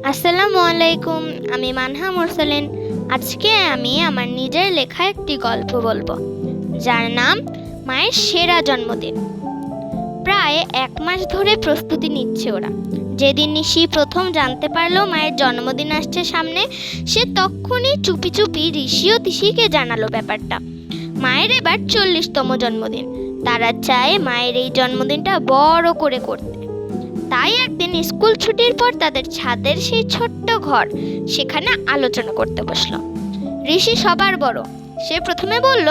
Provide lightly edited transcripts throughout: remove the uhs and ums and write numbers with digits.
আসসালামু আলাইকুম। আমি মানহা মুরসালিন। আজকে আমি আমার নিজের লেখা একটি গল্প বলবো, যার নাম মায়ের সেরা জন্মদিন। প্রায় 1 মাস ধরে প্রস্তুতি নিচ্ছে ওরা। যেদিন নিশি প্রথম জানতে পারলো মায়ের জন্মদিন আসছে সামনে, সে তখনই চুপি চুপি ঋষি ও তিশিকে জানালো ব্যাপারটা। মায়ের এবার 40তম জন্মদিন। তারা চায় মায়ের এই জন্মদিনটা বড় করে করতে। তাই একদিন স্কুল ছুটির পর তাদের ছাদের সেই ছোট্ট ঘর, সেখানে আলোচনা করতে বসলো। ঋষি সবার বড়, সে প্রথমে বলল,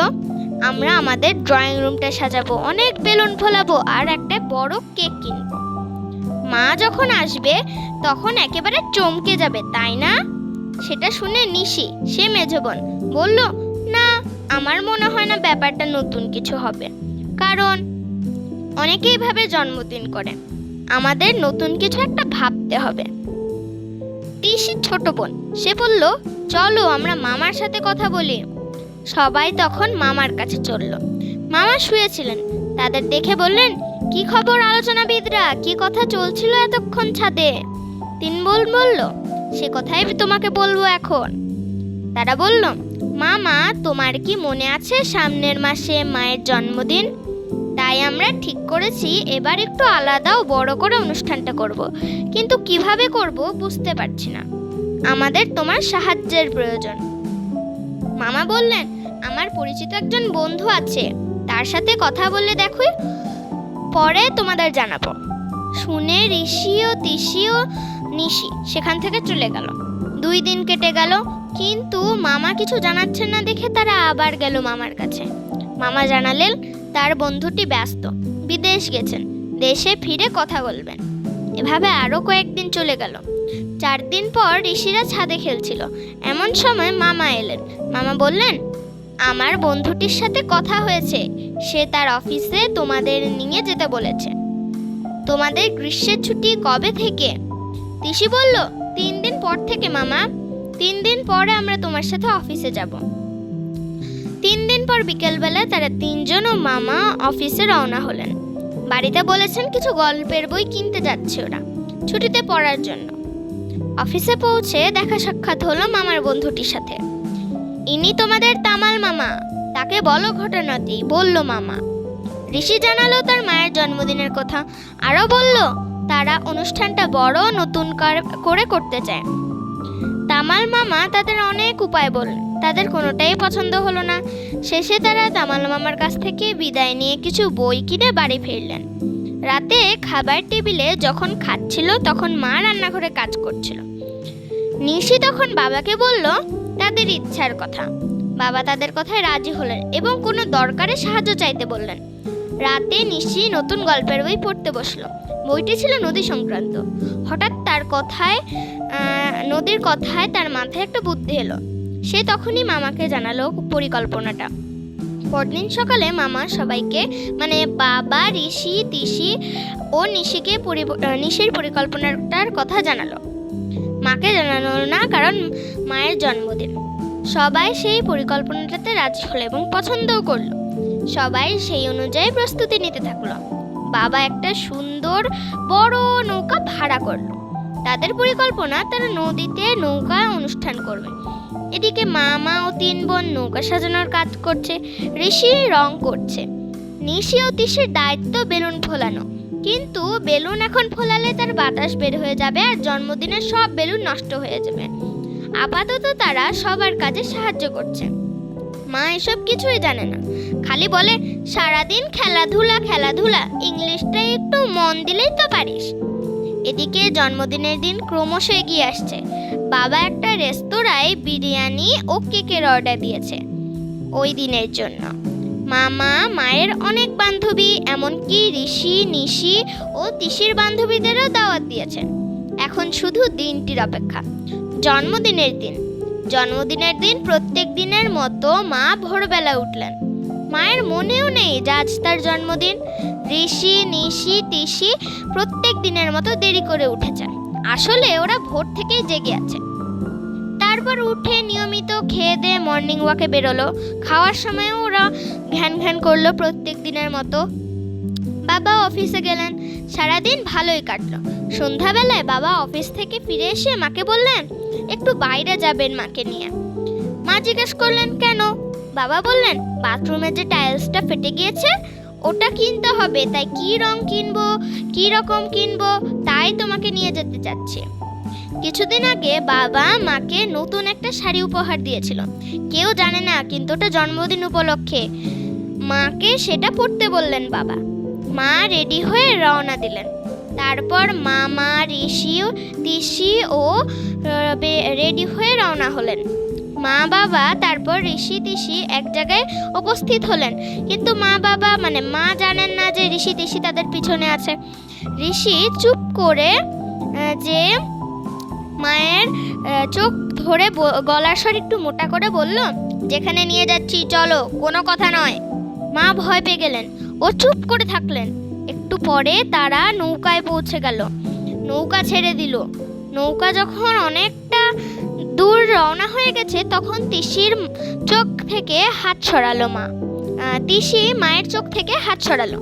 আমরা আমাদের ড্রয়িং রুমটা সাজাবো, অনেক বেলুন ফোলাবো আর একটা বড় কেক কিনবো। মা যখন আসবে তখন একেবারে চমকে যাবে, তাই না? সেটা শুনে নিশি, সে মেজ বোন, বলল, না, আমার মনে হয় না ব্যাপারটা নতুন কিছু হবে, কারণ অনেকেই ভাবে জন্মদিন করে, আমাদের নতুন কিছু একটা ভাবতে হবে। তিশির ছোট বোন, সে বলল, চলো আমরা মামার সাথে কথা বলি। সবাই তখন মামার কাছে চলল। মামা শুয়েছিলেন। তাদের দেখে বললেন, কি খবর আলোচনাবিদরা, কি কথা চলছিল এতক্ষণ ছাদে? তিনবল বলল, সে কথাই তোমাকে বলবো এখন। তারা বলল, মামা, তোমার কি মনে আছে সামনের মাসে মায়ের জন্মদিন? তাই আমরা ঠিক করেছি এবার একটু আলাদা ও বড় করে অনুষ্ঠানটা করব, কিন্তু কিভাবে করব বুঝতে পারছি না। আমাদের তোমার সাহায্যের প্রয়োজন। মামা বললেন, আমার পরিচিত একজন বন্ধু আছে, তার সাথে কথা বলে দেখো, পরে তোমাদের জানাবো। শুনে ঋষি ও তিশি ও নিশি সেখান থেকে চলে গেল। 2 দিন কেটে গেল, কিন্তু মামা কিছু জানাচ্ছেন না দেখে তারা আবার গেল মামার কাছে। মামা জানালেন তার বন্ধুটি ব্যস্ত, বিদেশ গেছেন, দেশে ফিরে কথা বলবেন। এভাবে আরো কয়েকদিন চলে গেল। 4 দিন পর ঋষিরা ছাদে খেলছিল, এমন সময় মামা এলেন। মামা বললেন, আমার বন্ধুটির সাথে কথা হয়েছে, সে তার অফিসে তোমাদের নিয়ে যেতে বলেছে। তোমাদের গ্রীষ্মের ছুটি কবে থেকে? তিশি বলল, 3 দিন পর থেকে মামা। 3 দিন পরে আমরা তোমার সাথে অফিসে যাব। 3 দিন পর বিকেলবেলা তারা 3 জন ও মামা অফিসে রওনা হলেন। বাড়িতে বলেছেন কিছু গল্পের বই কিনতে যাচ্ছে ওরা, ছুটিতে পড়ার জন্য। অফিসে পৌঁছে দেখা সাক্ষাৎ হলো মামার বন্ধুটির সাথে। ইনি তোমাদের তামাল মামা, তাকে বলো ঘটনাটি, বলল মামা। ঋষি জানালো তার মায়ের জন্মদিনের কথা, আরও বলল তারা অনুষ্ঠানটা বড় নতুন করে করতে চায়। তামাল মামা তাদের অনেক উপায় বললেন, তাদের কোনোটাই পছন্দ হলো না। শেষে তারা তামাল মামার কাছ থেকে বিদায় নিয়ে কিছু বই কিনে বাড়ি ফিরলেন। রাতে খাবার টেবিলে যখন খাচ্ছিল তখন মা রান্নাঘরে কাজ করছিল। নিশি তখন বাবাকে বলল তাদের ইচ্ছার কথা। বাবা তাদের কথায় রাজি হলেন এবং কোনো দরকারে সাহায্য চাইতে বললেন। রাতে নিশি নতুন গল্পের বই পড়তে বসলো। বইটি ছিল নদী সংক্রান্ত। হঠাৎ নদীর কথায় তার মাথায় একটা বুদ্ধি এলো। সে তখনই মামাকে জানালো পরিকল্পনাটা। পরদিন সকালে মামা সবাইকে, মানে বাবা, ঋষি, তিশি ও নিশির পরিকল্পনাটার কথা জানালো। মাকে জানালো না, কারণ মায়ের জন্মদিন। সবাই সেই পরিকল্পনাটাতে রাজি হলো এবং পছন্দও করলো। সবাই সেই অনুযায়ী প্রস্তুতি নিতে থাকলো। বাবা একটা সুন্দর বড় নৌকা ভাড়া করলো। তাদের পরিকল্পনা, তারা নদীতে নৌকা অনুষ্ঠান করবে। এদিকে মামা ও 3 বোন নৌকা সাজানোর কাজ করছে, ঋষি রং করছে। নিশি ও তিশির দায়িত্ব বেলুন ফোলানো, কিন্তু বেলুন এখন ফোলালে তার বাতাস বের হয়ে যাবে আর জন্মদিনের সব বেলুন নষ্ট হয়ে যাবে। আপাতত তারা সবার কাজে সাহায্য করছে। মা এসব কিছুই জানে না, খালি বলে, সারাদিন খেলাধুলা খেলাধুলা, ইংলিশটা একটু মন দিলেই তো পারিস। এদিকে জন্মদিনের দিন ক্রমশ এগিয়ে আসছে। বাবা একটা রেস্তোরাঁয় বিরিয়ানি ও কেকের অর্ডার দিয়েছে ওই দিনের জন্য। মামা মায়ের অনেক বান্ধবী, এমনকি ঋষি, নিশি ও তিশির বান্ধবীদেরও দাওয়াত দিয়েছেন। এখন শুধু দিনটির অপেক্ষা, জন্মদিনের দিন। জন্মদিনের দিন প্রত্যেক দিনের মতো মা ভোরবেলা উঠলেন। মায়ের মনেও নেই যে আজ তার জন্মদিন। ঋষি, নিশি, তিশি প্রত্যেক দিনের মতো দেরি করে উঠেছে, আসলে ওরা ভোর থেকেই জেগে আছে। তারপর উঠে নিয়মিত খেয়ে দিয়ে মর্নিং ওয়াকে বেরোলো। খাওয়ার সময়ও ওরা ঘ্যান ঘ্যান করলো প্রত্যেক দিনের মতো। বাবা অফিসে গেলেন। সারাদিন ভালোই কাটলো। সন্ধ্যাবেলায় বাবা অফিস থেকে ফিরে এসে মাকে বললেন একটু বাইরে যাবেন মাকে নিয়ে। মা জিজ্ঞেস করলেন কেন? বাবা বললেন বাথরুমের যে টাইলসটা ফেটে গিয়েছে ওটা কিনতে হবে, তাই কি রং কিনবো, কি রকম কিনবো তাই তোমাকে নিয়ে যেতে চাচ্ছি। কিছুদিন আগে বাবা মাকে নতুন একটা শাড়ি উপহার দিয়েছিল। কেউ জানে না, কিন্তু ওটা জন্মদিন উপলক্ষে। মাকে সেটা পরতে বললেন বাবা। মা রেডি হয়ে রওনা দিলেন। তারপর মামা, ঋষি, তিশি ও রেডি হয়ে রওনা হলেন। মা বাবা তারপর ঋষি তিশি এক জায়গায় উপস্থিত হলেন, কিন্তু মা জানেন না যে ঋষি তিশি তাদের পিছনে আছে। ঋষি চুপ করে যে মায়ের চোখ ধরে গলার স্বর একটু মোটা করে বলল, যেখানে নিয়ে যাচ্ছি চলো, কোনো কথা নয়। মা ভয় পেয়ে গেলেন ও চুপ করে থাকলেন। একটু পরে তারা নৌকায় পৌঁছে গেল। নৌকা ছেড়ে দিল। নৌকা যখন অনেকটা দূর রওনা হয়ে গেছে তখন তিশির চোখ থেকে হাত সরালো মা। তিশি মায়ের চোখ থেকে হাত সরালো,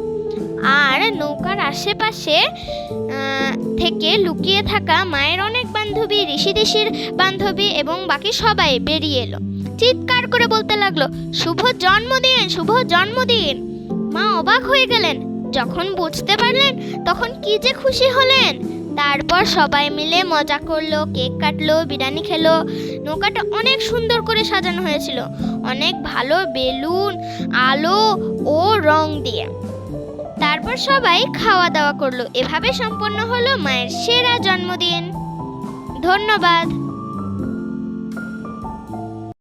আর নৌকার আশেপাশে থেকে লুকিয়ে থাকা মায়ের অনেক বান্ধবী, ঋষি তিশির বান্ধবী এবং বাকি সবাই বেরিয়ে এলো। চিৎকার করে বলতে লাগলো, শুভ জন্মদিন, শুভ জন্মদিন। মা অবাক হয়ে গেলেন। যখন বুঝতে পারলেন তখন কি যে খুশি হলেন। তারপর সবাই মিলে মজা করলো, কেক কাটলো, বিরিয়ানি খেলো। নৌকাটা অনেক সুন্দর করে সাজানো হয়েছিল, অনেক ভালো বেলুন, আলো ও রং দিয়ে। তারপর সবাই খাওয়া দাওয়া করলো। এভাবে সম্পন্ন হলো মায়ের সেরা জন্মদিন। ধন্যবাদ।